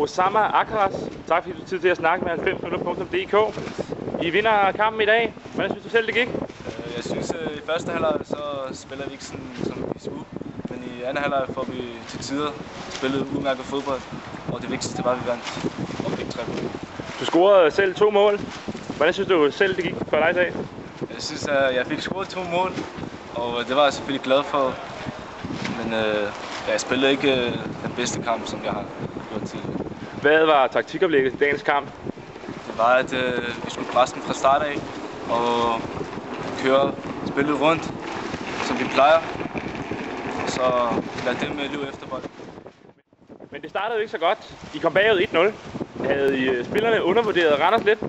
Osama Akras. Tak fordi du har tid til at snakke med 90minutter.dk. I vinder kampen i dag. Hvordan synes du selv, det gik? Jeg synes, i første halvleg så spiller vi ikke sådan, som vi skulle. Men i anden halvleg får vi til tider spillet udmærket fodbold. Og det vigtigste var, at vi vandt og fik 3 mål. Du scorede selv 2 mål. Hvordan synes du selv, det gik for dig i dag? Jeg synes, at jeg fik scoret 2 mål. Og det var jeg selvfølgelig glad for. Men jeg spillede ikke den bedste kamp, som jeg har gjort tidligere. Hvad var taktikoplægget i dagens kamp? Det var, at vi skulle presse den fra start af og køre spillet rundt, som vi plejer. Og så lade dem løbe efter bolden. Men det startede jo ikke så godt. I kom bagud 1-0. Havde I spillerne undervurderet Randers lidt?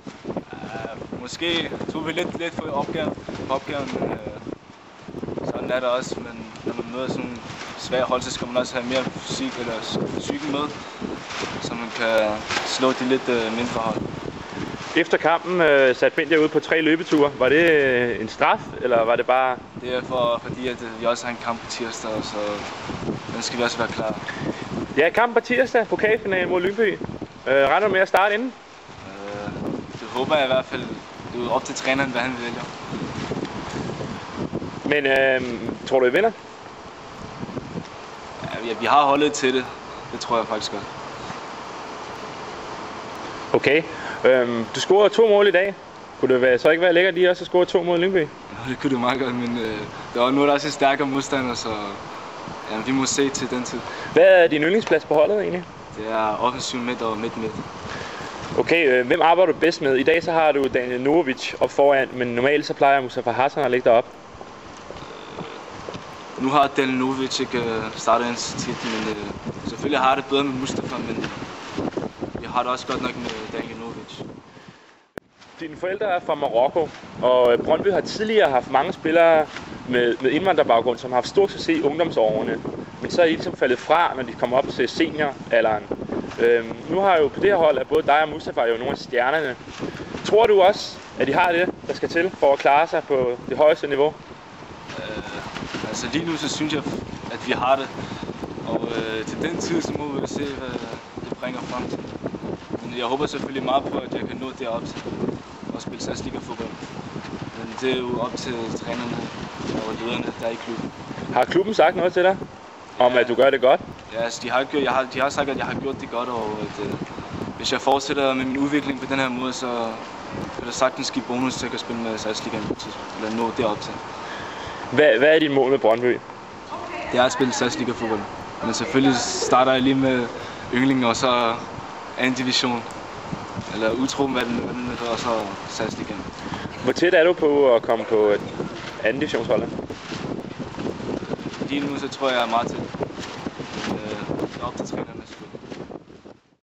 Måske tog vi lidt for opgaven, men sådan er det også. Men når man møder sådan nogle svære hold, så skal man også have mere fysik eller psyken med, så man kan slå de lidt mindre hold. Efter kampen satte Bindia ud på 3 løbeture. Var det en straf, eller var det bare... Det er fordi, at vi også har en kamp på tirsdag, så den skal vi også være klar. Ja, kampen på tirsdag, pokalfinalen mod Lyngby. Regner du med at starte inden? Det håber jeg i hvert fald. Det er op til træneren, hvad han vælger. Men tror du, I vinder? Ja, vi har holdet til det. Det tror jeg faktisk godt. Okay. Du scorede 2 mål i dag. Kunne det så ikke være lækkert lige også at score 2 mål i Lyngby? Ja, det kunne det meget godt, men der var nu også en stærkere modstander, så ja, vi må se til den tid. Hvad er din yndlingsplads på holdet egentlig? Det er offensiv midt og midt. Okay, hvem arbejder du bedst med? I dag så har du Daniel Novovic op foran, men normalt så plejer Mustafa Hassan at ligge derop. Nu har Daniel Novovic ikke startet en tit, men selvfølgelig har det bedre med Mustafa, men jeg har det også godt nok med Daniel Novovic. Dine forældre er fra Marokko, og Brøndby har tidligere haft mange spillere med indvandrerbaggrund, som har haft stor succes i ungdomsårene. Men så er I ligesom faldet fra, når de kommer op til senioralderen. Nu har jo på det her hold, at både dig og Mustafa er jo nogle af stjernerne. Tror du også, at de har det, der skal til for at klare sig på det højeste niveau? Altså lige nu så synes jeg, at vi har det. Og til den tid så må vi se, hvad det bringer frem til. Men jeg håber selvfølgelig meget på, at jeg kan nå derop til og spille SAS-liga-fodbold. Men det er jo op til trænerne og lederne, der er i klubben. Har klubben sagt noget til dig? Om at du gør det godt? Ja, altså de har sagt, at jeg har gjort det godt, og at hvis jeg fortsætter med min udvikling på den her måde, så vil der sagtens give bonus til, at jeg kan spille med SAS-ligaen på tidspunkt, eller nå derop til. Hvad er dit mål med Brøndby? Det er at spille SAS-liga-fodbold. Men selvfølgelig starter jeg lige med yndlinger, og så anden division. Eller udtruppen, hvad den hedder, og så SAS-ligaen. Hvor tæt er du på at komme på et anden divisionshold? Lige nu så tror jeg er meget tæt. Op til 3